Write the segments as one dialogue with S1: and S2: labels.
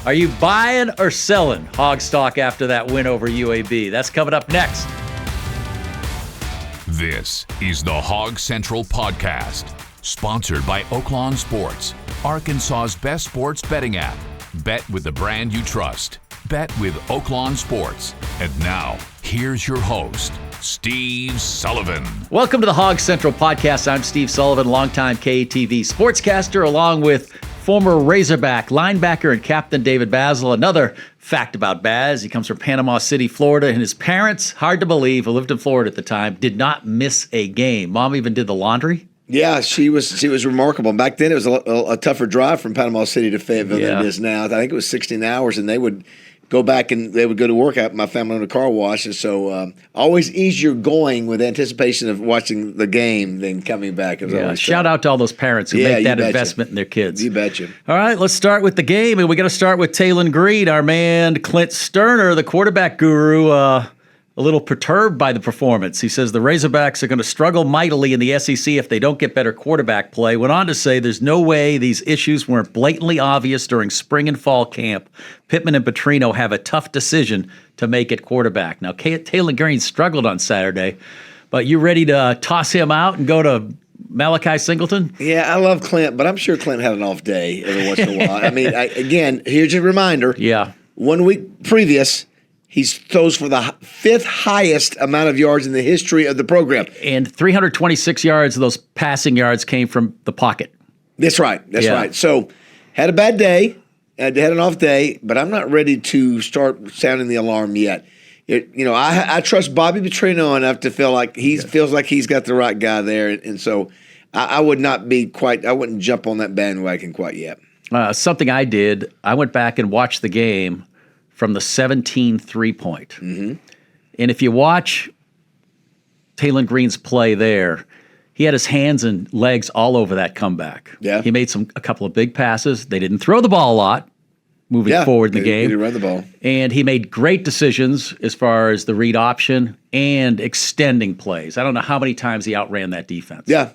S1: Are you buying or selling Hog stock after that win over UAB? That's coming up next.
S2: This is the Hog Central Podcast, sponsored by Oaklawn Sports, Arkansas's best sports betting app. Bet with the brand you trust. Bet with Oaklawn Sports. And now, here's your host, Steve Sullivan.
S1: Welcome to the Hog Central Podcast. I'm Steve Sullivan, longtime KATV sportscaster, along with former Razorback linebacker and captain David Basil. Another fact about Baz, he comes from Panama City, Florida, and his parents, hard to believe, who lived in Florida at the time, did not miss a game. Mom even did the laundry.
S3: Yeah, she was remarkable. Back then, it was a tougher drive from Panama City to Fayetteville than it is now. I think it was 16 hours, and they would go back and they would go to work at my family on a car wash. And so always easier going with anticipation of watching the game than coming back.
S1: Shout out to all those parents who make that investment in their kids.
S3: You betcha.
S1: All right, let's start with the game. And we got to start with Taylen Green, our man Clint Sterner, the quarterback guru, a little perturbed by the performance. He says the Razorbacks are going to struggle mightily in the SEC if they don't get better quarterback play. Went on to say there's no way these issues weren't blatantly obvious during spring and fall camp. Pittman and Petrino have a tough decision to make at quarterback. Now, Taylen Green struggled on Saturday, but you ready to toss him out and go to Malachi Singleton?
S3: Yeah, I love Clint, but I'm sure Clint had an off day every once in a while. I mean, again, here's a reminder.
S1: Yeah.
S3: 1 week previous, he throws for the fifth highest amount of yards in the history of the program.
S1: And 326 yards of those passing yards came from the pocket.
S3: That's right. That's right. So had a bad day, had an off day, but I'm not ready to start sounding the alarm yet. I trust Bobby Petrino enough to feel like feels like he's got the right guy there. And so I wouldn't jump on that bandwagon quite yet.
S1: Something I did, I went back and watched the game from the 17 3-point.
S3: Mm-hmm.
S1: And if you watch Taylen Green's play there, he had his hands and legs all over that comeback.
S3: Yeah.
S1: He made a couple of big passes. They didn't throw the ball a lot moving forward in the game.
S3: He ran the ball.
S1: And he made great decisions as far as the read option and extending plays. I don't know how many times he outran that defense.
S3: Yeah.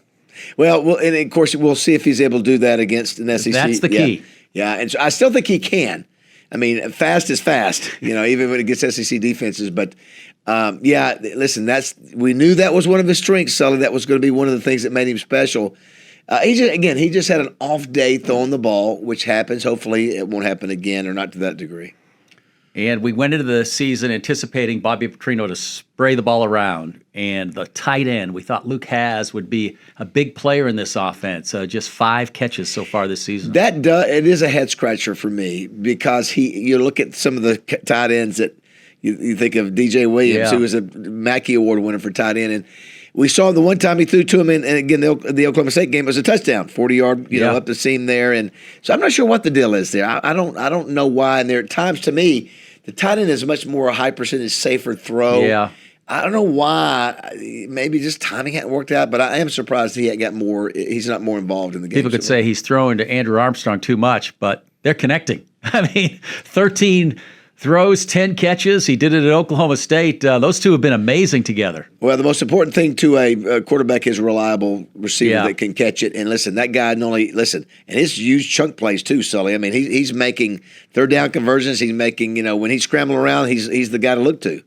S3: Well, and of course, we'll see if he's able to do that against an SEC.
S1: That's the key.
S3: Yeah, and so I still think he can. I mean, fast is fast, even when it gets SEC defenses. But, listen, we knew that was one of his strengths, Sully. That was going to be one of the things that made him special. He just had an off day throwing the ball, which happens. Hopefully it won't happen again or not to that degree.
S1: And we went into the season anticipating Bobby Petrino to spray the ball around. And the tight end, we thought Luke Hasz would be a big player in this offense. Just 5 catches so far this season.
S3: It is a head scratcher for me because you look at some of the tight ends that you think of DJ Williams, who was a Mackey Award winner for tight end. And we saw the one time he threw to him, and again, the Oklahoma State game was a touchdown, 40-yard, up the seam there. And so I'm not sure what the deal is there. I don't know why. And there are times, to me, the tight end is much more a high percentage, safer throw.
S1: Yeah.
S3: I don't know why. Maybe just timing hadn't worked out, but I am surprised he's not more involved in the game.
S1: People could say he's throwing to Andrew Armstrong too much, but they're connecting. I mean, 13 throws, 10 catches. He did it at Oklahoma State. Those two have been amazing together.
S3: Well, the most important thing to a quarterback is a reliable receiver that can catch it. And listen, that guy and his huge chunk plays too, Sully. I mean, he's making third down conversions. He's making, when he's scrambling around, he's the guy to look to.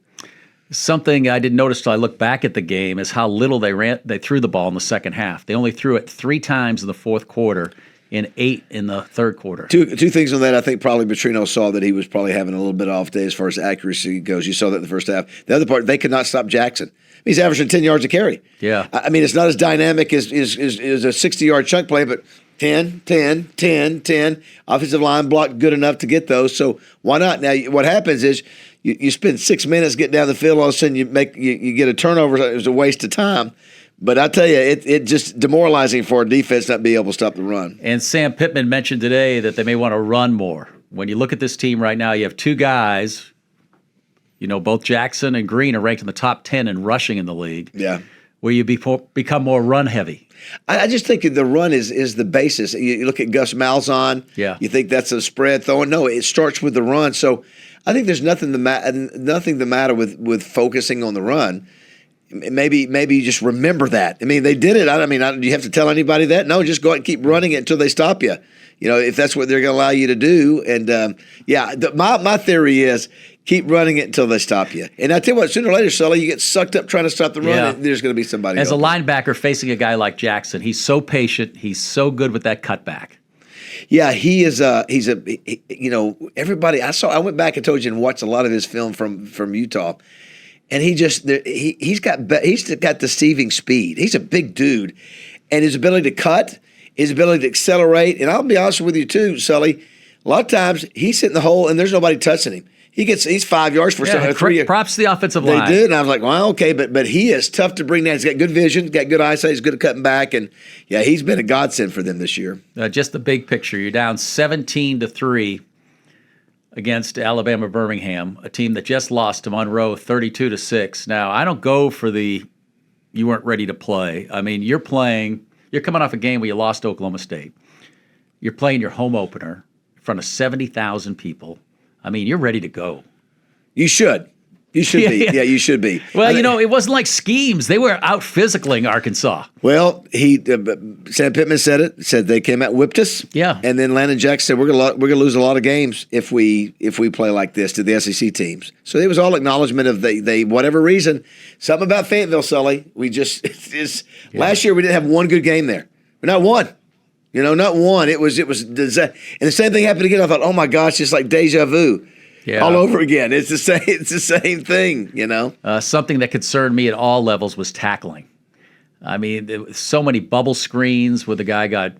S1: Something I didn't notice till I looked back at the game is how little they threw the ball in the second half. They only threw it 3 times in the fourth quarter and 8 in the third quarter.
S3: Two things on that. I think probably Petrino saw that he was probably having a little bit off day as far as accuracy goes. You saw that in the first half. The other part, they could not stop Jackson. He's averaging 10 yards a carry.
S1: Yeah.
S3: I mean, it's not as dynamic as a 60-yard chunk play, but 10, 10, 10, 10. Offensive line blocked good enough to get those, so why not? Now, what happens is you spend 6 minutes getting down the field, all of a sudden you get a turnover. It was a waste of time. But I tell you, it just demoralizing for a defense not being able to stop the run.
S1: And Sam Pittman mentioned today that they may want to run more. When you look at this team right now, you have 2 guys, both Jackson and Green are ranked in the top 10 in rushing in the league.
S3: Yeah.
S1: Where you become more run heavy.
S3: I just think the run is the basis. You look at Gus Malzahn.
S1: Yeah.
S3: You think that's a spread throwing. No, it starts with the run. So I think there's nothing the matter with focusing on the run. maybe you just remember that. I mean, they did it. Do you have to tell anybody that? No, just go out and keep running it until they stop you. If that's what they're going to allow you to do. And my theory is keep running it until they stop you. And I tell you what, sooner or later, Sully, you get sucked up trying to stop the run. And there's going to be somebody.
S1: As
S3: open.
S1: a linebacker facing a guy like Jackson, he's so patient. He's so good with that cutback.
S3: Yeah, he is. Everybody I went back and told you and watched a lot of his film from Utah. And he's got deceiving speed. He's a big dude, and his ability to cut, his ability to accelerate. And I'll be honest with you too, Sully. A lot of times he's hitting the hole, and there's nobody touching him. He's 5 yards for 3
S1: Props to the offensive line.
S3: They did, and I was like, well, okay, but he is tough to bring down. He's got good vision, got good eyesight, he's good at cutting back, and he's been a godsend for them this year.
S1: Just the big picture. You're down 17-3. Against Alabama Birmingham, a team that just lost to Monroe 32-6. Now, I don't go for you weren't ready to play. I mean, you're coming off a game where you lost to Oklahoma State. You're playing your home opener in front of 70,000 people. I mean, you're ready to go.
S3: You should. You should be. Yeah, you should be.
S1: Well, it wasn't like schemes. They were out physicaling Arkansas.
S3: Well, Sam Pittman said they came out, whipped us.
S1: Yeah.
S3: And then Landon Jackson said we're gonna lose a lot of games if we play like this to the SEC teams. So it was all acknowledgement of they whatever reason, something about Fayetteville, Sully. We just last year we didn't have one good game there. Not one. Not one. It was and the same thing happened again. I thought, oh my gosh, it's like deja vu.
S1: Yeah.
S3: All over again. It's the same thing,
S1: Something that concerned me at all levels was tackling. I mean, there was so many bubble screens where the guy got,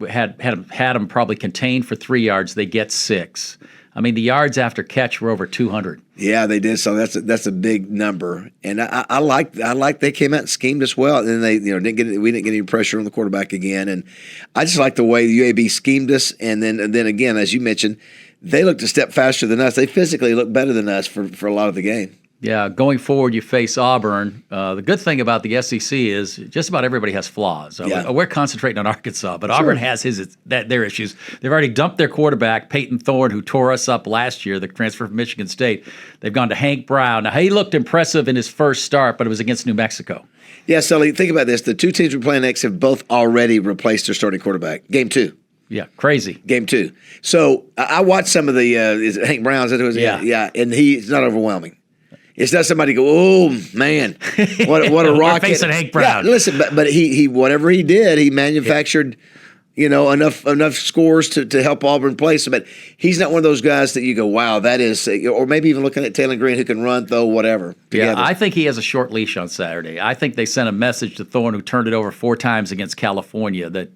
S1: had him probably contained for 3 yards. They get 6. I mean, the yards after catch were over 200.
S3: Yeah, they did. So that's a big number, and I like they came out and schemed us well, and then we didn't get any pressure on the quarterback again, and I just like the way the UAB schemed us, and then again, as you mentioned. They looked a step faster than us. They physically looked better than us for a lot of the game. Yeah,
S1: going forward, you face Auburn. The good thing about the SEC is just about everybody has flaws. We're concentrating on Arkansas, but Auburn has their issues. They've already dumped their quarterback, Peyton Thorne, who tore us up last year, the transfer from Michigan State. They've gone to Hank Brown. Now, he looked impressive in his first start, but it was against New Mexico.
S3: Yeah, Sully, think about this. The two teams we're playing next have both already replaced their starting quarterback. Game 2.
S1: Yeah, crazy.
S3: Game 2. So I watched some of the is it Hank Brown. Is that who it was? Yeah, and he's not overwhelming. It's not somebody go, oh man, what a rocket.
S1: We're facing Hank Brown.
S3: Yeah, listen, but he whatever he did, he manufactured enough scores to help Auburn play. So, but he's not one of those guys that you go, wow, that is, or maybe even looking at Taylen Green who can run, throw, whatever. Together.
S1: Yeah, I think he has a short leash on Saturday. I think they sent a message to Thorne, who turned it over 4 times against California, that.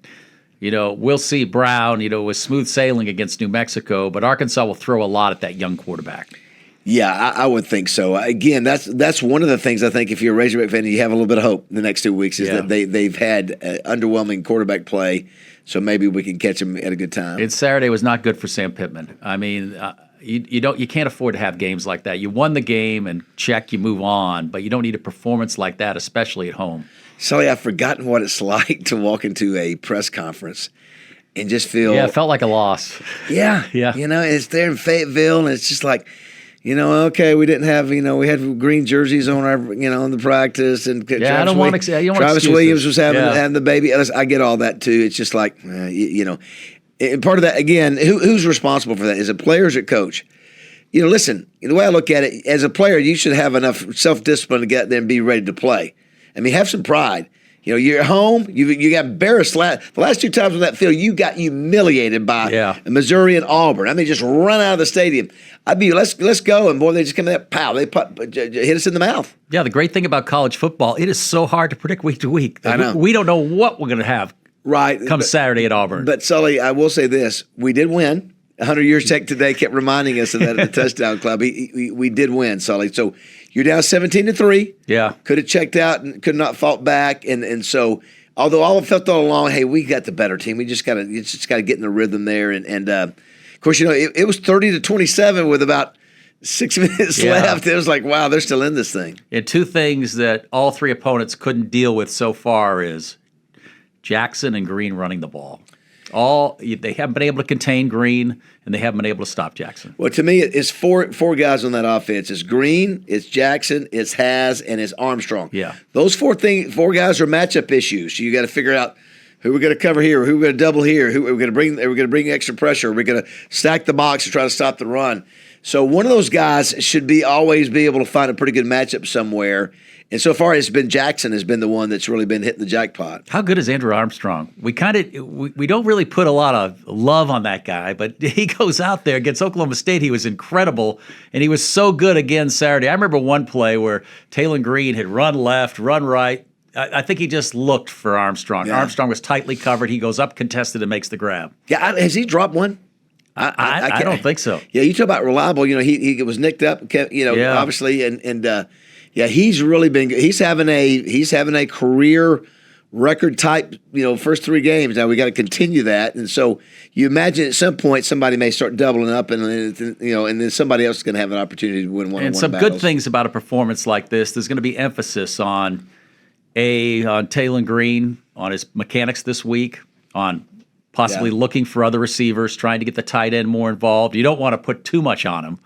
S1: We'll see Brown, with smooth sailing against New Mexico, but Arkansas will throw a lot at that young quarterback.
S3: Yeah, I would think so. Again, that's one of the things I think if you're a Razorback fan, you have a little bit of hope the next 2 weeks is that they've had underwhelming quarterback play, so maybe we can catch them at a good time.
S1: And Saturday was not good for Sam Pittman. I mean, you can't afford to have games like that. You won the game and you move on, but you don't need a performance like that, especially at home.
S3: Sully, I've forgotten what it's like to walk into a press conference and just feel.
S1: Yeah, it felt like a loss.
S3: Yeah. It's there in Fayetteville, and it's just like, okay, we didn't have, we had green jerseys on our, on the practice, and Travis Williams was having the baby. I get all that too. It's just like, and part of that again, who's responsible for that? Is it players or coach? Listen, the way I look at it, as a player, you should have enough self-discipline to get there and be ready to play. I mean, have some pride. You're at home. You got embarrassed. The last 2 times on that field, you got humiliated by Missouri and Auburn. I mean, just run out of the stadium. I'd be let's go, and boy, they just come in there, pow, they hit us in the mouth. Yeah,
S1: the great thing about college football, it is so hard to predict week to week.
S3: I know.
S1: We don't know what we're going to have. Come Saturday at Auburn.
S3: But Sully, I will say this: we did win. 100 Years Tech today kept reminding us of that at the touchdown club. We did win, Sully. So you're down 17-3.
S1: Yeah.
S3: Could have checked out and could not fought back. And so, although I felt all along, hey, we got the better team. We just got to get in the rhythm there. And of course, it was 30-27 with about 6 minutes left. It was like, wow, they're still in this thing.
S1: And 2 things that all 3 opponents couldn't deal with so far is Jackson and Green running the ball. They haven't been able to contain Green, and they haven't been able to stop Jackson.
S3: Well, to me, it's four guys on that offense. It's Green, it's Jackson, it's Hasz, and it's Armstrong.
S1: Yeah.
S3: Those four guys are matchup issues. You got to figure out who we're going to cover here, who we're going to double here, who we're going to bring. We're going to bring extra pressure. We're going to stack the box and try to stop the run. So one of those guys should always be able to find a pretty good matchup somewhere. And so far, it's been Jackson has been the one that's really been hitting the jackpot.
S1: How good is Andrew Armstrong? We don't really put a lot of love on that guy, but he goes out there against Oklahoma State. He was incredible, and he was so good again Saturday. I remember one play where Taylen Green had run left, run right. I think he just looked for Armstrong. Yeah. Armstrong was tightly covered. He goes up contested and makes the grab.
S3: Yeah, has he dropped one?
S1: I don't think so.
S3: Yeah, you talk about reliable. He was nicked up. Obviously, and he's really been good. He's having a career record type. First 3 games. Now we got to continue that, and so you imagine at some point somebody may start doubling up, and then somebody else is going to have an opportunity to win one.
S1: And some
S3: battles.
S1: Good things about a performance like this. There's going to be emphasis on Taylen Green, on his mechanics this week, on possibly looking for other receivers, trying to get the tight end more involved. You don't want to put too much on him.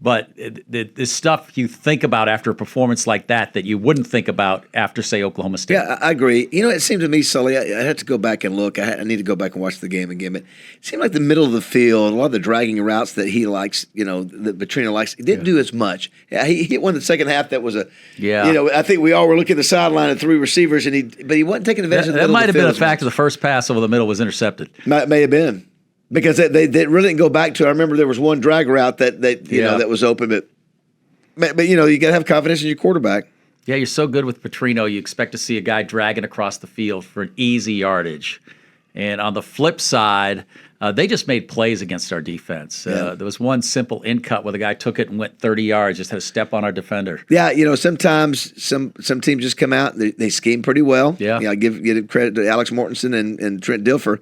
S1: But the stuff you think about after a performance like that you wouldn't think about after, say, Oklahoma State.
S3: Yeah, I agree. It seemed to me, Sully, I had to go back and look. I need to go back and watch the game again. But it seemed like the middle of the field, a lot of the dragging routes that he likes, that Petrino likes, he didn't do as much. Yeah, he hit one in the second half that was I think we all were looking at the sideline at 3 receivers, but he wasn't taking advantage of the middle
S1: might
S3: of the
S1: have
S3: field.
S1: been a fact of the first pass over the middle was intercepted.
S3: May have been. Because they really didn't go back to it. I remember there was one drag route that was open, but you got to have confidence in your quarterback.
S1: Yeah, you're so good with Petrino. You expect to see a guy dragging across the field for an easy yardage. And on the flip side, they just made plays against our defense. There was one simple in cut where the guy took it and went 30 yards, just had a step on our defender.
S3: Yeah, sometimes some teams just come out and they scheme pretty well.
S1: Yeah,
S3: I give credit to Alex Mortensen and Trent Dilfer.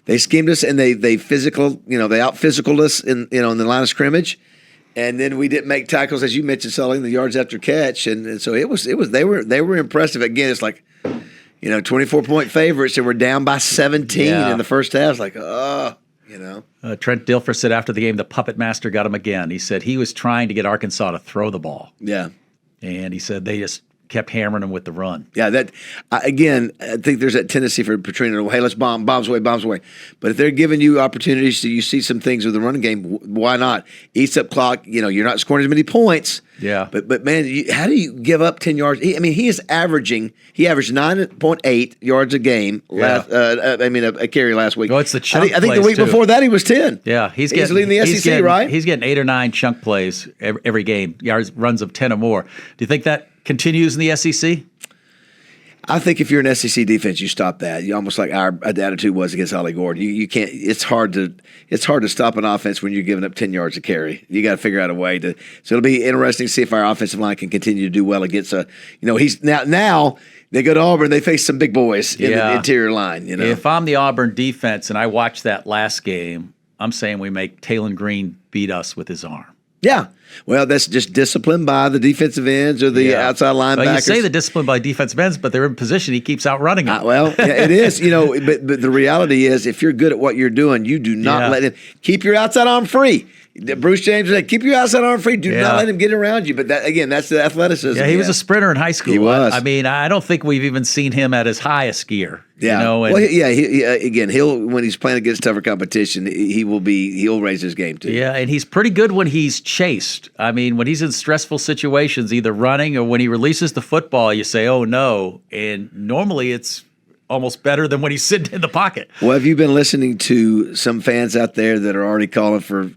S3: They schemed us and they out physicaled us in the line of scrimmage. And then we didn't make tackles, as you mentioned, Sully, the yards after catch, and so it was they were impressive. Again, it's like 24-point favorites, and we're down by 17 in the first half. It's like, Trent
S1: Dilfer said after the game, the puppet master got him again. He said he was trying to get Arkansas to throw the ball.
S3: Yeah,
S1: and he said they just kept hammering him with the run.
S3: Yeah, I think there's that tendency for Petrino. Hey, let's bombs away. But if they're giving you opportunities to you see some things with the running game, why not? Eats up clock. You're not scoring as many points.
S1: Yeah.
S3: But man, how do you give up 10 yards? He averaged 9.8 yards a game. A carry last week.
S1: Oh, it's the chunk
S3: I think the week before that he was 10.
S1: Yeah, he's
S3: leading the SEC, right?
S1: He's getting 8 or 9 chunk plays every game. Runs of 10 or more. Do you think that continues in the SEC?
S3: I think if you're an SEC defense, you stop that. You almost like our attitude was against Ollie Gordon. You can't. It's hard to stop an offense when you're giving up 10 yards a carry. You got to figure out a way to. So it'll be interesting to see if our offensive line can continue to do well against he's now they go to Auburn. They face some big boys in the interior line.
S1: If I'm the Auburn defense and I watched that last game, I'm saying we make Taylen Green beat us with his arm.
S3: Yeah. Well, that's just discipline by the defensive ends or the outside linebackers.
S1: Well, you say the discipline by defensive ends, but they're in position. He keeps outrunning them.
S3: It is. But the reality is if you're good at what you're doing, you do not let him keep your outside arm free. Bruce James said, keep your outside arm free. Do not let him get around you. But that's the athleticism.
S1: Yeah, he was a sprinter in high school.
S3: He was.
S1: I don't think we've even seen him at his highest gear.
S3: Yeah. He'll when he's playing against tougher competition, he'll raise his game too.
S1: Yeah, and he's pretty good when he's chased. When he's in stressful situations, either running or when he releases the football, you say, "Oh no!" And normally it's almost better than when he's sitting in the pocket.
S3: Well, have you been listening to some fans out there that are already calling for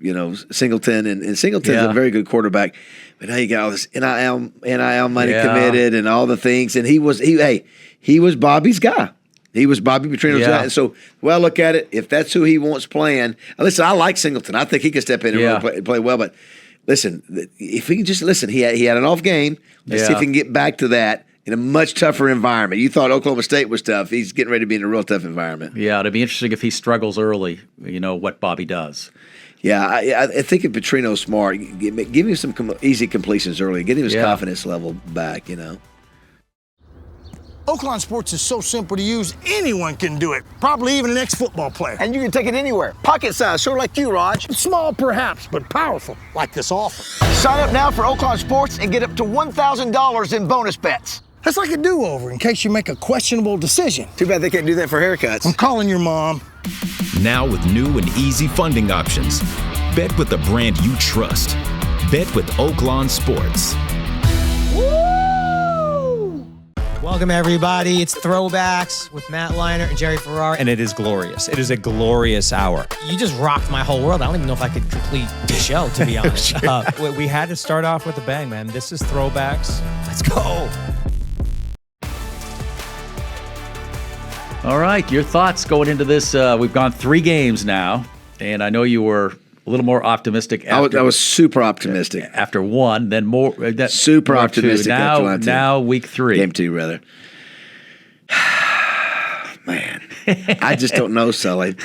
S3: Singleton and Singleton's a very good quarterback, but now you got all this NIL money committed and all the things, and he was Bobby's guy. He was Bobby Petrino's guy. And so, look at it. If that's who he wants playing, listen, I like Singleton. I think he can step in and really play well. But listen, if he can just listen, he had an off game. Let's see if he can get back to that in a much tougher environment. You thought Oklahoma State was tough. He's getting ready to be in a real tough environment.
S1: Yeah, it'd be interesting if he struggles early, what Bobby does.
S3: Yeah, I think if Petrino's smart, give him some easy completions early. Get him his confidence level back,
S4: Oaklawn Sports is so simple to use, anyone can do it. Probably even an ex-football player.
S5: And you can take it anywhere. Pocket size, sort of like you, Raj.
S4: Small perhaps, but powerful, like this offer.
S5: Sign up now for Oaklawn Sports and get up to $1,000 in bonus bets.
S4: That's like a do-over in case you make a questionable decision.
S5: Too bad they can't do that for haircuts.
S4: I'm calling your mom.
S6: Now with new and easy funding options. Bet with the brand you trust. Bet with Oaklawn Sports.
S7: Welcome, everybody. It's Throwbacks with Matt Leinart and Jerry Ferrara.
S8: And it is glorious. It is a glorious hour.
S7: You just rocked my whole world. I don't even know if I could complete the show, to be honest.
S8: We had to start off with a bang, man. This is Throwbacks. Let's go.
S1: All right, your thoughts going into this. We've gone 3 games now, and I know you were a little more optimistic.
S3: I was super optimistic.
S1: After 1, then more.
S3: Super
S1: more
S3: optimistic
S1: 2. Now week 3.
S3: Game 2, rather. Man, I just don't know, Sully.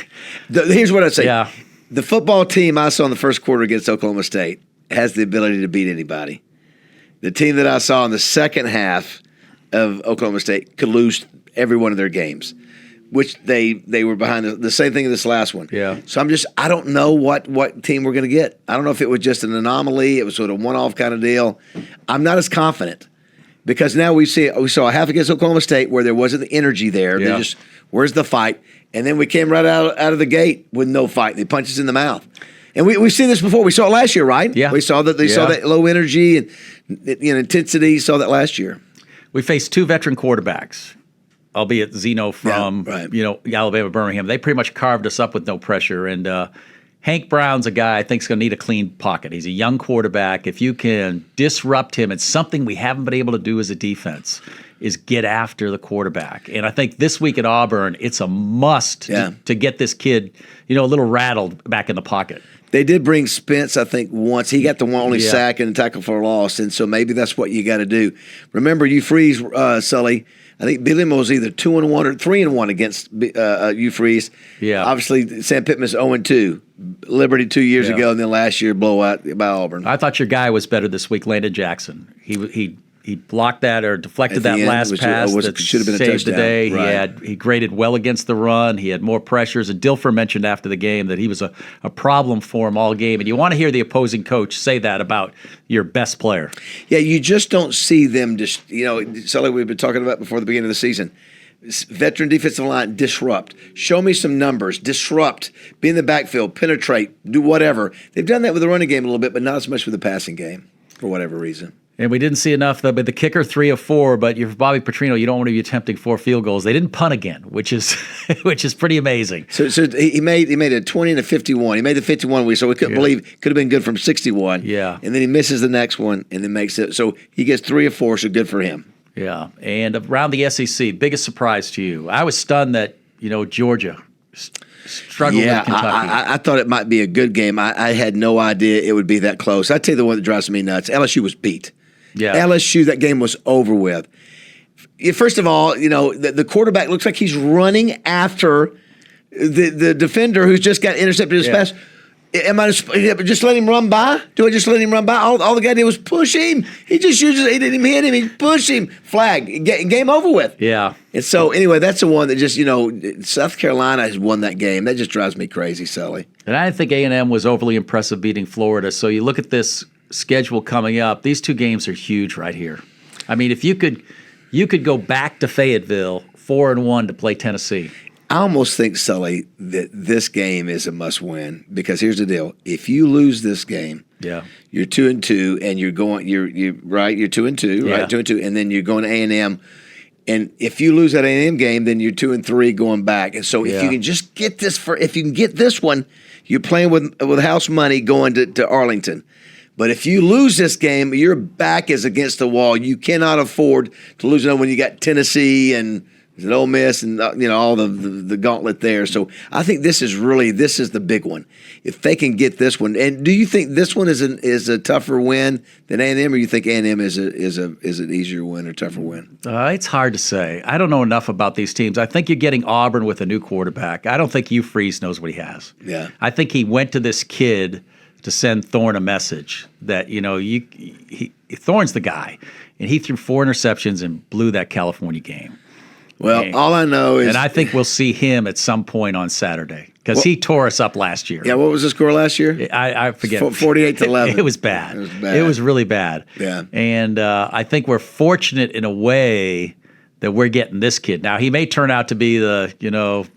S3: Here's what I'd say.
S1: Yeah.
S3: The football team I saw in the first quarter against Oklahoma State has the ability to beat anybody. The team that I saw in the second half of Oklahoma State could lose every one of their games, which they were behind the same thing in this last one.
S1: Yeah.
S3: So I don't know what team we're going to get. I don't know if it was just an anomaly. It was sort of one-off kind of deal. I'm not as confident because now we saw a half against Oklahoma State where there wasn't the energy there.
S1: Yeah.
S3: They just, where's the fight? And then we came right out of the gate with no fight. They punched us in the mouth. And we've seen this before. We saw it last year, right?
S1: Yeah.
S3: We saw that saw that low energy and intensity. Saw that last year.
S1: We faced 2 veteran quarterbacks, albeit Zeno from Alabama Birmingham. They pretty much carved us up with no pressure. And Hank Brown's a guy I think is going to need a clean pocket. He's a young quarterback. If you can disrupt him, it's something we haven't been able to do as a defense, is get after the quarterback. And I think this week at Auburn, it's a must to get this kid, a little rattled back in the pocket.
S3: They did bring Spence, I think, once. He got the only sack and tackle for a loss, and so maybe that's what you got to do. Remember, you freeze, Sully. I think Bielema was either 2-1 or 3-1 against you freeze.
S1: Yeah.
S3: Obviously, Sam Pittman's 0-2. Liberty 2 years ago, and then last year blowout by Auburn.
S1: I thought your guy was better this week, Landon Jackson. He blocked that or deflected that last pass that
S3: should have been a
S1: saved the
S3: touchdown.
S1: day.
S3: Right.
S1: He graded well against the run. He had more pressures. And Dilfer mentioned after the game that he was a problem for him all game. And you want to hear the opposing coach say that about your best player.
S3: Yeah, you just don't see them just, Sully, we've been talking about before the beginning of the season. Veteran defensive line, disrupt. Show me some numbers. Disrupt. Be in the backfield. Penetrate. Do whatever. They've done that with the running game a little bit, but not as much with the passing game for whatever reason.
S1: And we didn't see enough, but the kicker 3 of 4. But you're Bobby Petrino, you don't want to be attempting 4 field goals. They didn't punt again, which is pretty amazing.
S3: So he made a 20 and a 51. He made the 51 so we couldn't believe could have been good from 61.
S1: Yeah.
S3: And then he misses the next one and then makes it. So he gets 3 of 4. So good for him.
S1: Yeah. And around the SEC, biggest surprise to you? I was stunned that Georgia struggled with Kentucky.
S3: I thought it might be a good game. I had no idea it would be that close. I tell you the one that drives me nuts. LSU was beat.
S1: Yeah.
S3: LSU, that game was over with. First of all, the quarterback looks like he's running after the defender who's just got intercepted his pass. Am I just let him run by? Do I just let him run by? All the guy did was push him. He didn't even hit him. He pushed him. Flag. Game over with.
S1: Yeah.
S3: And so, anyway, that's the one that just, South Carolina has won that game. That just drives me crazy, Sully.
S1: And I didn't think A&M was overly impressive beating Florida. So you look at this schedule coming up. These 2 games are huge right here. I mean, if you could go back to Fayetteville 4-1 to play Tennessee.
S3: I almost think, Sully, that this game is a must-win because here's the deal: if you lose this game, you're 2-2, and you're 2-2, right? 2-2, and then you're going to A&M. And if you lose that A&M game, then you're 2-3 going back. And so if you can just get this if you can get this one, you're playing with house money going to Arlington. But if you lose this game, your back is against the wall. You cannot afford to lose another when you got Tennessee and Ole Miss and all the gauntlet there. So I think this is the big one. If they can get this one, and do you think this one is a tougher win than A&M, or you think A&M is an easier win or tougher win?
S1: It's hard to say. I don't know enough about these teams. I think you're getting Auburn with a new quarterback. I don't think Hugh Freeze knows what he has.
S3: Yeah,
S1: I think he went to this kid to send Thorne a message that Thorne's the guy, and he threw 4 interceptions and blew that California game.
S3: Well, all I know is,
S1: and I think we'll see him at some point on Saturday because he tore us up last year.
S3: Yeah, what was the score last year?
S1: I forget.
S3: 48-11.
S1: It was bad.
S3: It was bad.
S1: It was really bad.
S3: Yeah.
S1: And I think we're fortunate in a way that we're getting this kid. Now, he may turn out to be the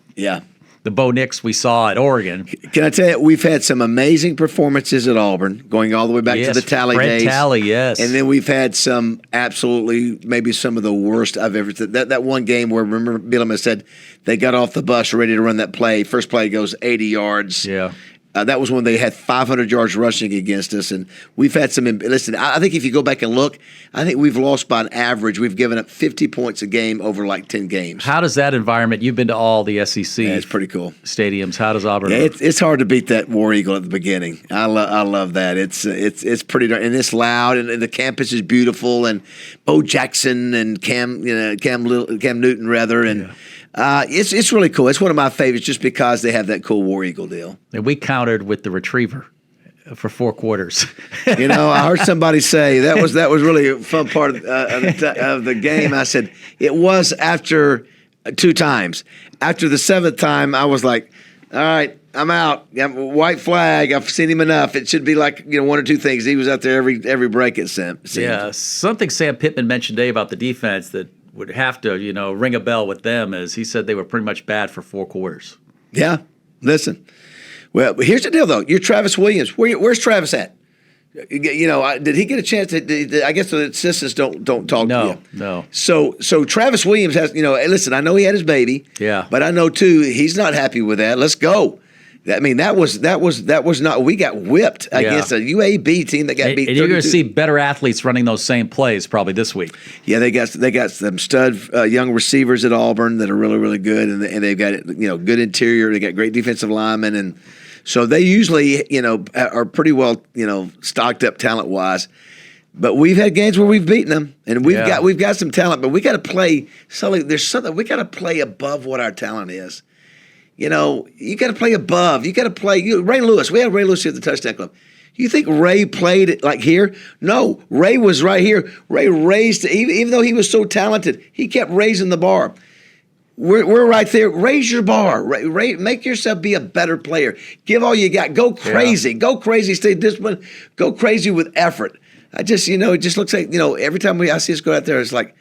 S1: Bo Nix we saw at Oregon.
S3: Can I tell you, we've had some amazing performances at Auburn, going all the way back to the Tally
S1: Fred
S3: days.
S1: Tally, yes.
S3: And then we've had some absolutely, maybe some of the worst I've ever seen. That one game where, remember, Bielema said they got off the bus ready to run that play. First play goes 80 yards.
S1: Yeah.
S3: That was when they had 500 yards rushing against us. And we've had some – listen, I think if you go back and look, I think we've lost by an average. We've given up 50 points a game over like 10 games.
S1: How does that environment – you've been to all the SEC
S3: it's pretty cool
S1: stadiums. How does Auburn
S3: it's hard to beat that War Eagle at the beginning. I love that. It's pretty – and it's loud, and the campus is beautiful, and Bo Jackson and Cam Newton, rather, and it's really cool. It's one of my favorites just because they have that cool War Eagle deal.
S1: And we countered with the retriever for 4 quarters.
S3: I heard somebody say that was really a fun part of the game. I said it was after 2 times. After the 7th time, I was like, all right, I'm out. White flag. I've seen him enough. It should be like 1 or 2 things. He was out there every break it seemed.
S1: Yeah, something Sam Pittman mentioned today about the defense that would have to, ring a bell with them is he said they were pretty much bad for 4 quarters.
S3: Yeah, listen. Well, here's the deal, though. You're Travis Williams. Where's Travis at? Did he get a chance to? I guess the assistants don't talk to him.
S1: No.
S3: So Travis Williams has. Listen. I know he had his baby.
S1: Yeah.
S3: But I know too he's not happy with that. Let's go. I mean, that was not. We got whipped against a UAB team that got beat.
S1: And you're going to see better athletes running those same plays probably this week.
S3: Yeah, they got some stud young receivers at Auburn that are really, really good, and they've got good interior. They got great defensive linemen, and so they usually are pretty well stocked up talent wise. But we've had games where we've beaten them, and we've got some talent, but we got to play. Sully, there's something we got to play above what our talent is. You got to play above. You got to play. Ray Lewis. We had Ray Lewis here at the Touchdown Club. You think Ray played it like here? No, Ray was right here. Ray raised, even though he was so talented, he kept raising the bar. We're right there. Raise your bar. Make yourself be a better player. Give all you got. Go crazy. Yeah. Go crazy. Stay disciplined. Go crazy with effort. I just, it just looks like, every time I see us go out there, it's like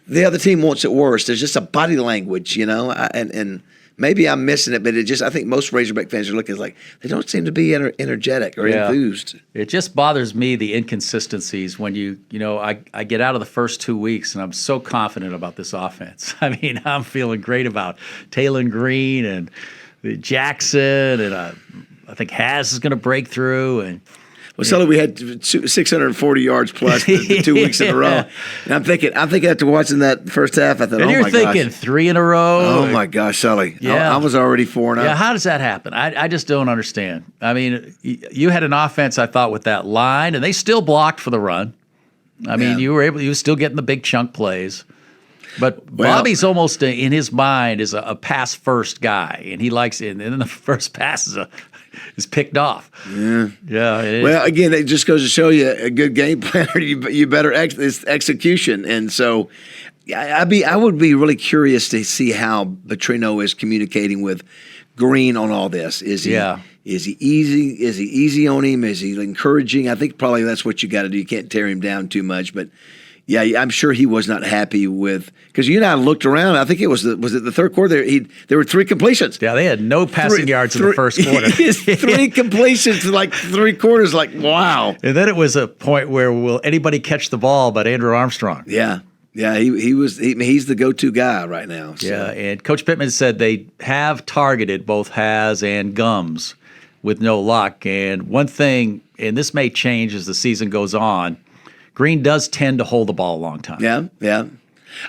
S3: the other team wants it worse. There's just a body language, and maybe I'm missing it, but I think most Razorback fans are looking like they don't seem to be energetic or enthused.
S1: It just bothers me, the inconsistencies when I get out of the first 2 weeks and I'm so confident about this offense. I mean, I'm feeling great about Taylen Green and Jackson, and I think Hasz is going to break through. And
S3: well, Sully, we had 640 yards plus the 2 weeks in a row. And I'm thinking after watching that first half, I thought,
S1: and you're thinking 3 in a row.
S3: Oh, my gosh, Sully.
S1: Yeah.
S3: I was already 4-0.
S1: Yeah, how does that happen? I just don't understand. I mean, you had an offense, I thought, with that line, and they still blocked for the run. I mean, you were still getting the big chunk plays. But Bobby's almost, in his mind, is a pass-first guy, and he likes it. And then the first pass is picked off.
S3: Yeah.
S1: Yeah.
S3: Well, again, it just goes to show you a good game planner. You better it's execution, and so I would be really curious to see how Petrino is communicating with Green on all this. Is he easy? Is he easy on him? Is he encouraging? I think probably that's what you got to do. You can't tear him down too much, but. Yeah, I'm sure he was not happy with because you and I looked around. I think it was it the third quarter. There were 3 completions.
S1: Yeah, they had no passing yards in the first quarter.
S3: 3 completions in like 3 quarters. Like wow.
S1: And then it was a point where will anybody catch the ball but Andrew Armstrong?
S3: Yeah. He's the go-to guy right now. So.
S1: Yeah, and Coach Pittman said they have targeted both Hasz and Gums with no luck. And one thing, and this may change as the season goes on. Green does tend to hold the ball a long time.
S3: Yeah.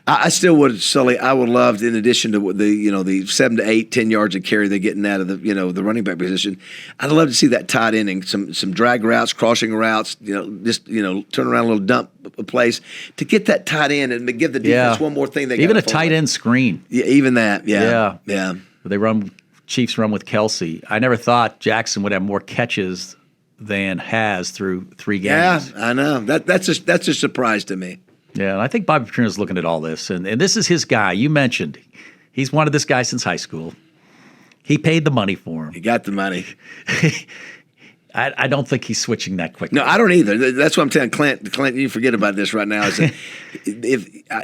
S3: I still would, Sully. I would love, in addition to the 7 to 8, 10 yards of carry they're getting out of the running back position. I'd love to see that tight end and some drag routes, crossing routes. Turn around a little dump place to get that tight end and give the defense one more thing.
S1: Even a tight end screen.
S3: Yeah, even that. Yeah.
S1: Chiefs run with Kelsey. I never thought Jackson would have more catches than Hasz through 3 games.
S3: Yeah, I know. That's a surprise to me.
S1: Yeah, and I think Bobby Petrino is looking at all this, and this is his guy. You mentioned he's wanted this guy since high school. He paid the money for him.
S3: He got the money.
S1: I don't think he's switching that quickly.
S3: No, I don't either. That's what I'm telling Clint. Clint, you forget about this right now. Is that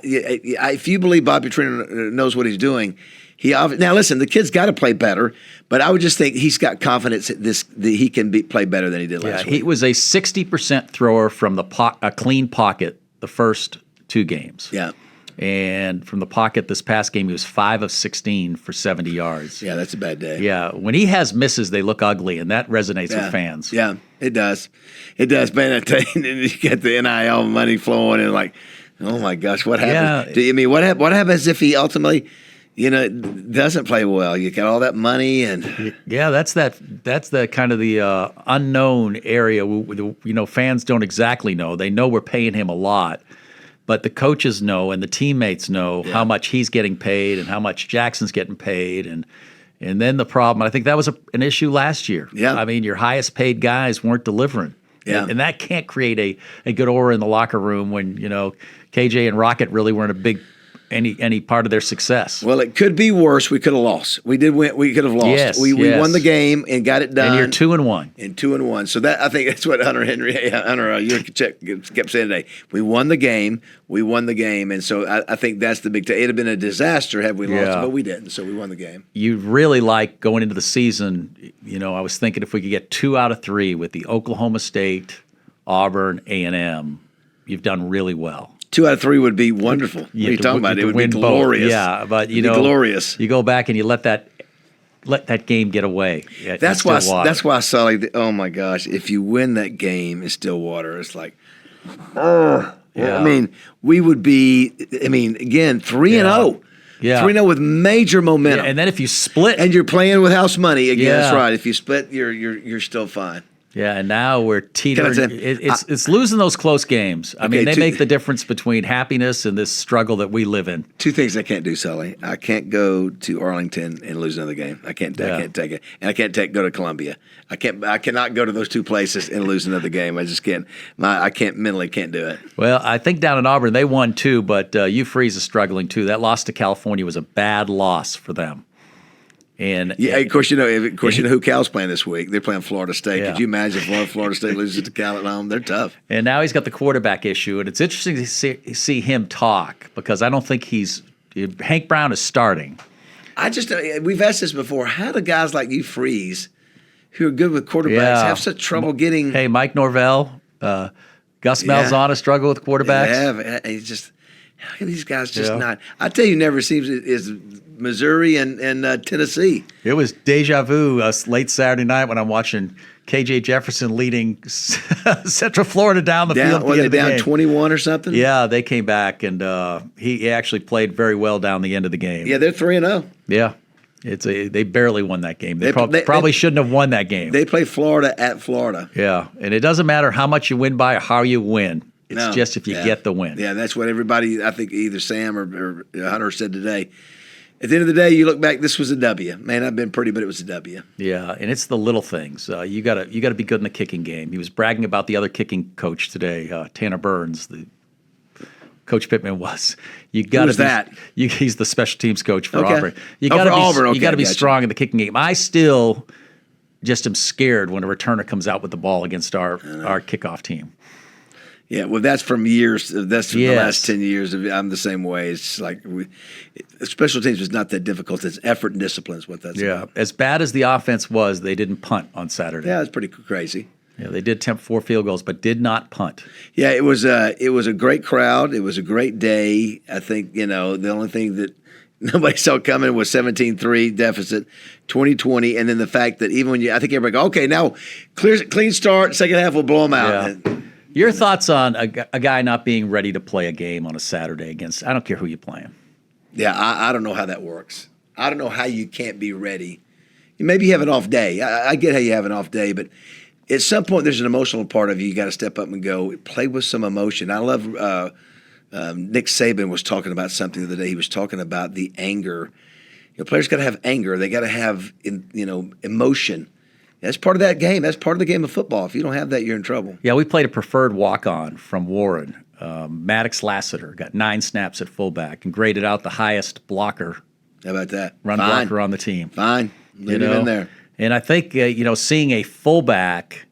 S3: if you believe Bobby Petrino knows what he's doing, now listen, the kid's got to play better, but I would just think he's got confidence that he can play better than he did last week.
S1: He was a 60% thrower from a clean pocket the first 2 games.
S3: Yeah.
S1: And from the pocket this past game, he was 5 of 16 for 70 yards.
S3: Yeah, that's a bad day.
S1: Yeah, when he has misses, they look ugly, and that resonates with fans.
S3: Yeah, it does. It does, man. I tell you, you get the NIL money flowing, and like, oh my gosh, what happens?
S1: Yeah.
S3: What happens if he ultimately, doesn't play well? You got all that money, and
S1: that's the kind of the unknown area. Fans don't exactly know. They know we're paying him a lot. But the coaches know and the teammates know how much he's getting paid and how much Jackson's getting paid. And then the problem, I think that was an issue last year.
S3: Yeah.
S1: I mean, your highest paid guys weren't delivering.
S3: Yeah.
S1: And that can't create a good aura in the locker room when, KJ and Rocket really weren't a big any part of their success.
S3: Well, it could be worse. We could have lost. We did win. We could have lost.
S1: Yes,
S3: we won the game and got it done.
S1: And you're 2-1.
S3: And 2-1. So I think that's what Hunter Yurchek kept saying today. We won the game. And so I think that's the big. It'd have been a disaster had we lost, but we didn't. So we won the game.
S1: You really like going into the season. I was thinking if we could get 2 out of 3 with the Oklahoma State, Auburn, A&M, you've done really well.
S3: 2 out of 3 would be wonderful. What are you talking about? It would be glorious.
S1: Yeah, but
S3: glorious.
S1: You go back and you let that game get away.
S3: That's why Sully. Oh my gosh! If you win that game in Stillwater, it's like, yeah. I mean, we would be. I mean, again, 3-0. Yeah. 3-0 with major momentum.
S1: Yeah, and then if you split,
S3: and you're playing with house money again, that's right. If you split, you're still fine.
S1: Yeah, and now we're teetering. It's losing those close games. I mean, they make the difference between happiness and this struggle that we live in.
S3: 2 things I can't do, Sully. I can't go to Arlington and lose another game. I can't take it, and I can't go to Columbia. I cannot go to those 2 places and lose another game. I just can't. I can't mentally can't do it.
S1: Well, I think down in Auburn they won too, but Hugh Freeze is struggling too. That loss to California was a bad loss for them. And
S3: of course, you know who Cal's playing this week. They're playing Florida State. Yeah. Could you imagine if Florida State loses to Cal at home? They're tough.
S1: And now he's got the quarterback issue, and it's interesting to see him talk because I don't think Hank Brown is starting.
S3: We've asked this before. How do guys like you freeze, who are good with quarterbacks, have such trouble getting?
S1: Hey, Mike Norvell, Gus Malzahn struggle with quarterbacks.
S3: Yeah, he's just. How can these guys just not? I tell you, never seems is Missouri and Tennessee.
S1: It was deja vu late Saturday night when I'm watching KJ Jefferson leading Central Florida down the field.
S3: Were they down 21 or something?
S1: Yeah, they came back, and he actually played very well down the end of the game.
S3: Yeah, they're 3-0.
S1: Yeah. They barely won that game. They probably shouldn't have won that game.
S3: They play Florida at Florida.
S1: Yeah, and it doesn't matter how much you win by or how you win. It's just if you get the win.
S3: Yeah, that's what everybody, I think either Sam or Hunter said today. At the end of the day, you look back, this was a W. Man, I've been pretty, but it was a W.
S1: Yeah, and it's the little things. You gotta be good in the kicking game. He was bragging about the other kicking coach today, Tanner Burns. Coach Pittman was. You got
S3: Who's that?
S1: He's the special teams coach for
S3: Okay.
S1: Auburn. You got to
S3: Auburn.
S1: You got to be strong in the kicking game. I still just am scared when a returner comes out with the ball against our kickoff team.
S3: Yeah, well, that's from years. That's from the last 10 years. I'm the same way. It's like special teams is not that difficult. It's effort and discipline is what that's about.
S1: As bad as the offense was, they didn't punt on Saturday.
S3: Yeah, it's pretty crazy.
S1: Yeah, they did attempt 4 field goals, but did not punt.
S3: Yeah, it was a great crowd. It was a great day. I think, the only thing that nobody saw coming was 17-3 deficit, 2020, and then the fact that even when I think everybody go, okay, now clean start, second half we'll blow them out.
S1: Yeah. Your thoughts on a guy not being ready to play a game on a Saturday against, I don't care who you're playing.
S3: Yeah, I don't know how that works. I don't know how you can't be ready. Maybe you have an off day. I get how you have an off day, but at some point there's an emotional part of you. You got to step up and go play with some emotion. I love Nick Saban was talking about something the other day. He was talking about the anger. Players got to have anger. They got to have emotion. That's part of that game. That's part of the game of football. If you don't have that, you're in trouble.
S1: Yeah, we played a preferred walk-on from Warren Maddox Lassiter got 9 snaps at fullback and graded out the highest blocker.
S3: How about that?
S1: Run blocker on the team.
S3: Fine. Leave him in there.
S1: And I think, seeing a fullback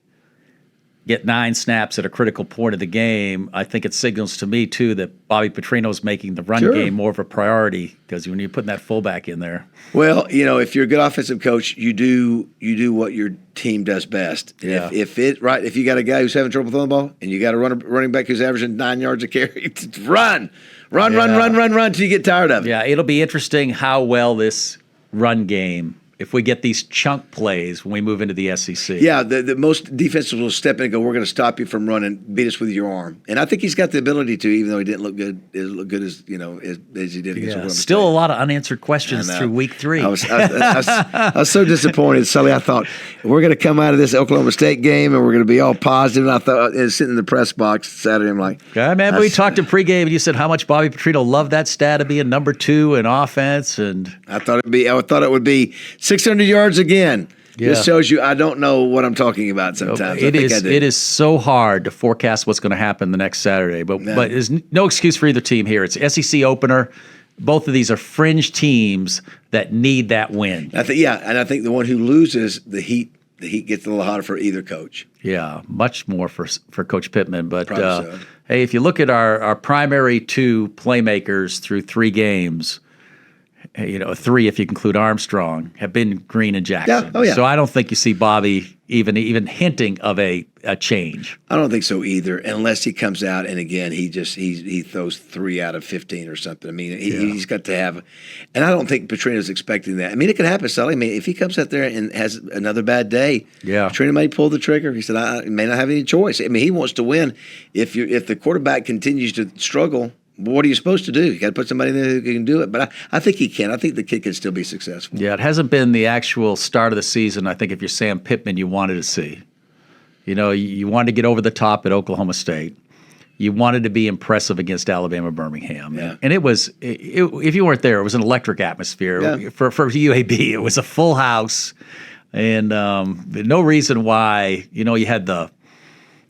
S1: get 9 snaps at a critical point of the game, I think it signals to me, too, that Bobby Petrino is making the run game more of a priority, because when you're putting that fullback in there.
S3: Well, if you're a good offensive coach, you do what your team does best.
S1: Yeah.
S3: If you got a guy who's having trouble throwing the ball and you got a running back who's averaging 9 yards a carry, run till you get tired of it.
S1: Yeah, it'll be interesting how well this run game, if we get these chunk plays when we move into the SEC.
S3: Yeah, the most defenses will step in and go, we're going to stop you from running, beat us with your arm. And I think he's got the ability to, even though he didn't look good as he did against Oklahoma State.
S1: Still a lot of unanswered questions through week 3.
S3: I was so disappointed, Sully. I thought, we're going to come out of this Oklahoma State game and we're going to be all positive. And I thought, sitting in the press box Saturday, I'm like,
S1: I remember we talked in pregame and you said how much Bobby Petrino loved that stat of being number 2 in offense. And
S3: I thought it would be 600 yards again.
S1: Yeah.
S3: This shows you I don't know what I'm talking about sometimes.
S1: It is so hard to forecast what's going to happen the next Saturday. But there's no excuse for either team here. It's SEC opener. Both of these are fringe teams that need that win.
S3: I think the one who loses, the heat gets a little hotter for either coach.
S1: Yeah, much more for Coach Pittman. But
S3: so.
S1: Hey, if you look at our primary 2 playmakers through 3 games, 3 if you include Armstrong, have been Green and Jackson.
S3: Yeah. Oh, yeah.
S1: So I don't think you see Bobby even hinting of a change.
S3: I don't think so either, unless he comes out and again he throws 3 out of 15 or something. I mean, he's got to have, and I don't think Petrino's expecting that. I mean, it could happen, Sully. I mean, if he comes out there and has another bad day, Petrino may pull the trigger. He said, I may not have any choice. I mean, he wants to win. If the quarterback continues to struggle, what are you supposed to do? You got to put somebody in there who can do it. But I think he can. I think the kid can still be successful.
S1: Yeah, it hasn't been the actual start of the season. I think if you're Sam Pittman, you wanted to see. You wanted to get over the top at Oklahoma State. You wanted to be impressive against Alabama Birmingham.
S3: Yeah.
S1: And it was, if you weren't there, it was an electric atmosphere. Yeah. For UAB, it was a full house. And no reason why, you had the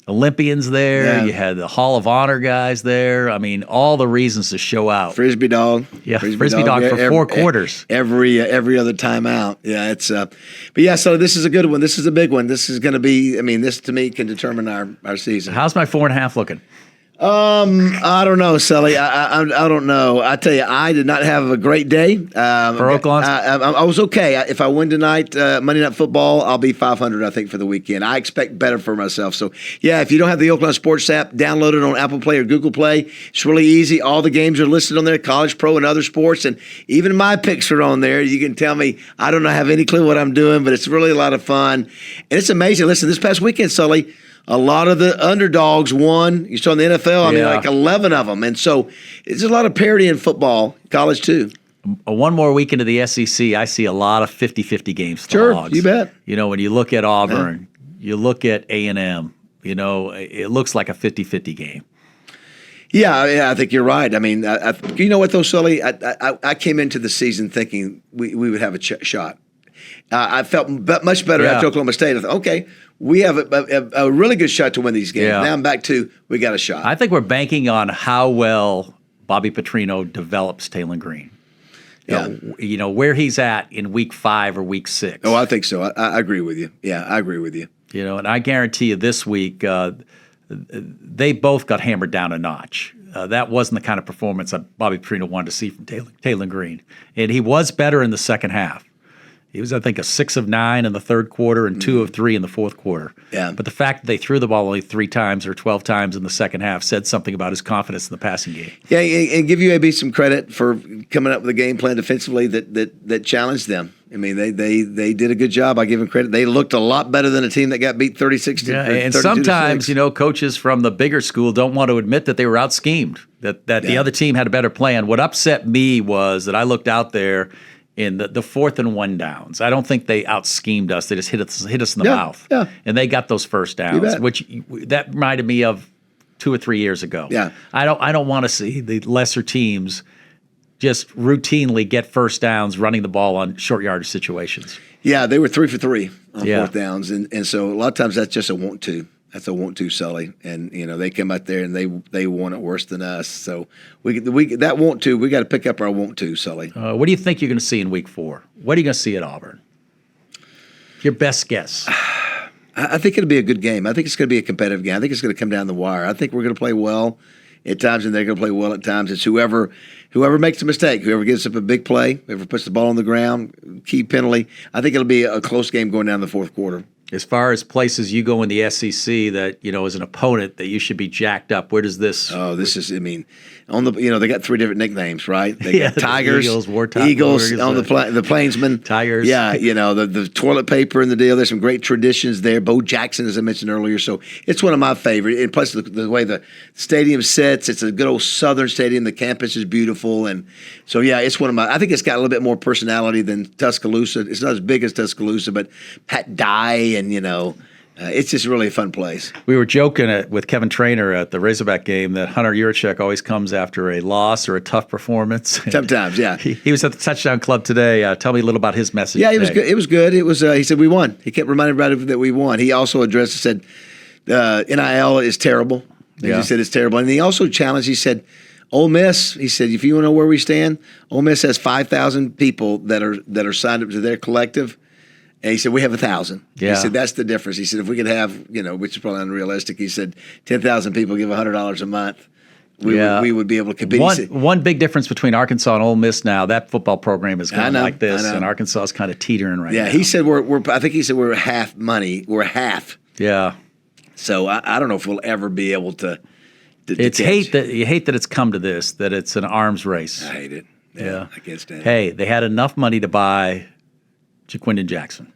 S1: Olympians there. Yeah. You had the Hall of Honor guys there. I mean, all the reasons to show out.
S3: Frisbee dog.
S1: Yeah, Frisbee dog for 4 quarters.
S3: Every other timeout. Yeah, it's but yeah, so this is a good one. This is a big one. This is going to be, this to me can determine our season.
S1: How's my 4.5 looking?
S3: I don't know, Sully. I don't know. I tell you, I did not have a great day.
S1: For Oakland?
S3: I was okay. If I win tonight, Monday Night Football, I'll be 500, I think, for the weekend. I expect better for myself. So, yeah, if you don't have the Oakland Sports app, download it on Apple Play or Google Play. It's really easy. All the games are listed on there, college, pro, and other sports. And even my picks are on there. You can tell me, I don't have any clue what I'm doing, but it's really a lot of fun. And it's amazing. Listen, this past weekend, Sully, a lot of the underdogs won. You saw in the NFL, like 11 of them. And so it's a lot of parity in football, college too.
S1: One more week into the SEC, I see a lot of 50-50 games for the Hogs.
S3: You bet.
S1: When you look at Auburn, you look at A&M, it looks like a 50-50 game.
S3: Yeah, I think you're right. I mean, you know what though, Sully? I came into the season thinking we would have a shot. I felt much better after Oklahoma State. I thought, okay, we have a really good shot to win these games. Yeah. Now I'm back to we got a shot.
S1: I think we're banking on how well Bobby Petrino develops Taylen Green. Where he's at in week 5 or week 6.
S3: Oh, I think so. I agree with you. Yeah, I agree with you.
S1: And I guarantee you this week they both got hammered down a notch. That wasn't the kind of performance that Bobby Petrino wanted to see from Taylen Green. And he was better in the second half. He was, I think, a 6 of 9 in the third quarter and 2 of 3 in the fourth quarter.
S3: Yeah.
S1: But the fact that they threw the ball only 3 times or 12 times in the second half said something about his confidence in the passing game.
S3: Yeah, and give UAB some credit for coming up with a game plan defensively that challenged them. I mean, they did a good job. I give them credit. They looked a lot better than a team that got beat 36 to 32.
S1: And sometimes, coaches from the bigger school don't want to admit that they were out-schemed, that the other team had a better plan. What upset me was that I looked out there in the 4th and 1 downs. I don't think they out-schemed us. They just hit us in the mouth. Yeah. And they got those first downs, which that reminded me of 2 or 3 years ago.
S3: Yeah.
S1: I don't want to see the lesser teams just routinely get first downs running the ball on short yardage situations.
S3: Yeah, they were 3 for 3 on 4th downs. And so a lot of times that's just a want to. That's a want to, Sully. And, they come out there and they want it worse than us. So that want to, we got to pick up our want to, Sully.
S1: What do you think you're going to see in week 4? What are you going to see at Auburn? Your best guess.
S3: I think it'll be a good game. I think it's going to be a competitive game. I think it's going to come down the wire. I think we're going to play well at times, and they're going to play well at times. It's whoever makes a mistake, whoever gives up a big play, whoever puts the ball on the ground, key penalty. I think it'll be a close game going down the fourth quarter.
S1: As far as places you go in the SEC that, as an opponent that you should be jacked up, where does this?
S3: Oh, this is, they got 3 different nicknames, right? They got Tigers,
S1: Eagles,
S3: Eagles on the Plainsmen.
S1: Tigers.
S3: Yeah, the toilet paper and the deal. There's some great traditions there. Bo Jackson, as I mentioned earlier. So it's one of my favorite. And plus the way the stadium sits, it's a good old Southern stadium. The campus is beautiful. And so, yeah, it's one of my, I think it's got a little bit more personality than Tuscaloosa. It's not as big as Tuscaloosa, but Pat Dye and, it's just really a fun place.
S1: We were joking with Kevin Trainer at the Razorback game that Hunter Yurachek always comes after a loss or a tough performance.
S3: Sometimes, yeah.
S1: He was at the Touchdown Club today. Tell me a little about his message.
S3: Yeah, it was good. It was good. It was. He said we won. He kept reminding everybody that we won. He also addressed and said NIL is terrible. He said it's terrible, and he also challenged. He said, Ole Miss. He said, if you want to know where we stand, Ole Miss has 5,000 people that are signed up to their collective. And he said, we have 1,000.
S1: Yeah.
S3: He said, that's the difference. He said, if we could have, which is probably unrealistic, he said, 10,000 people give $100 a month, we would be able to compete.
S1: One big difference between Arkansas and Ole Miss now, that football program is going like this, and Arkansas is kind of teetering right now.
S3: Yeah, he said I think he said we're half money. We're half.
S1: Yeah.
S3: So I don't know if we'll ever be able to
S1: you hate that it's come to this, that it's an arms race.
S3: I hate it. Yeah. I can't stand it.
S1: Hey, they had enough money to buy Jaquindon Jackson.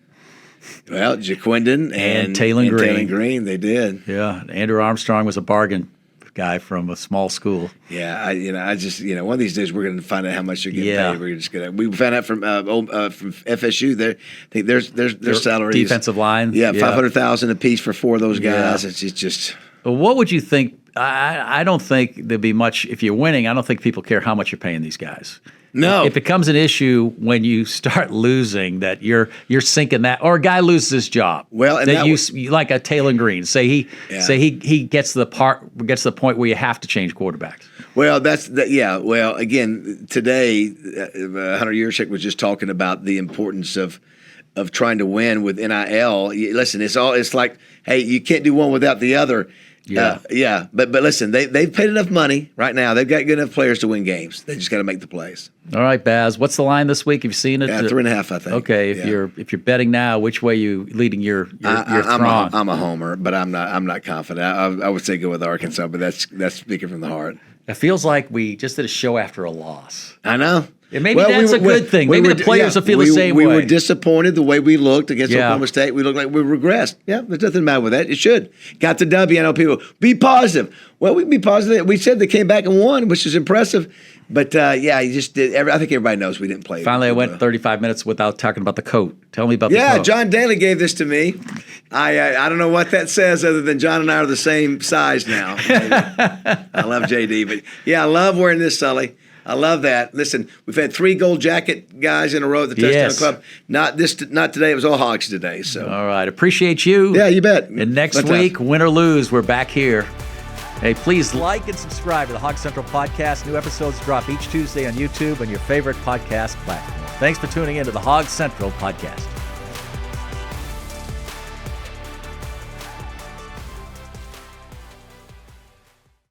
S3: Well, Jaquindon and
S1: Taylen Green.
S3: Taylen Green, they did.
S1: Yeah, Andrew Armstrong was a bargain guy from a small school.
S3: Yeah, I just one of these days we're going to find out how much they're getting paid. We're just going to. We found out from FSU their salaries,
S1: defensive line.
S3: Yeah, $500,000 a piece for 4 of those guys. Yeah. It's just.
S1: Well, what would you think? I don't think there'd be much if you're winning. I don't think people care how much you're paying these guys.
S3: No,
S1: it becomes an issue when you start losing that you're sinking that, or a guy loses his job.
S3: Well, and
S1: that you like a Taylen Green. Say he gets to the point where you have to change quarterbacks.
S3: Well, Well, again, today Hunter Yurachek was just talking about the importance of trying to win with NIL. Listen, it's like, hey, you can't do one without the other.
S1: Yeah.
S3: But listen, they've paid enough money right now. They've got good enough players to win games. They just got to make the plays.
S1: All right, Baz. What's the line this week? Have you seen it?
S3: 3.5, I think.
S1: Okay, if you're betting now, which way you leading your throng?
S3: I'm a homer, but I'm not confident. I would say go with Arkansas, but that's speaking from the heart.
S1: It feels like we just did a show after a loss.
S3: I know.
S1: And maybe that's a good thing. Maybe the players will feel the same way.
S3: We were disappointed the way we looked against Oklahoma State. We looked like we regressed. Yeah, there's nothing bad with that. It should. Got the W. I know people, be positive. Well, we can be positive. We said they came back and won, which is impressive. But, you just did. I think everybody knows we didn't play.
S1: Finally, I went 35 minutes without talking about the coat. Tell me about the coat.
S3: Yeah, John Daly gave this to me. I don't know what that says other than John and I are the same size now. I love JD. But, I love wearing this, Sully. I love that. Listen, we've had 3 gold jacket guys in a row at the Touchdown Club. Not today. It was all Hogs today. So
S1: all right, appreciate you.
S3: Yeah, you bet.
S1: And next week, win or lose, we're back here. Hey, please like and subscribe to the Hog Central Podcast. New episodes drop each Tuesday on YouTube and your favorite podcast platform. Thanks for tuning in to the Hog Central Podcast.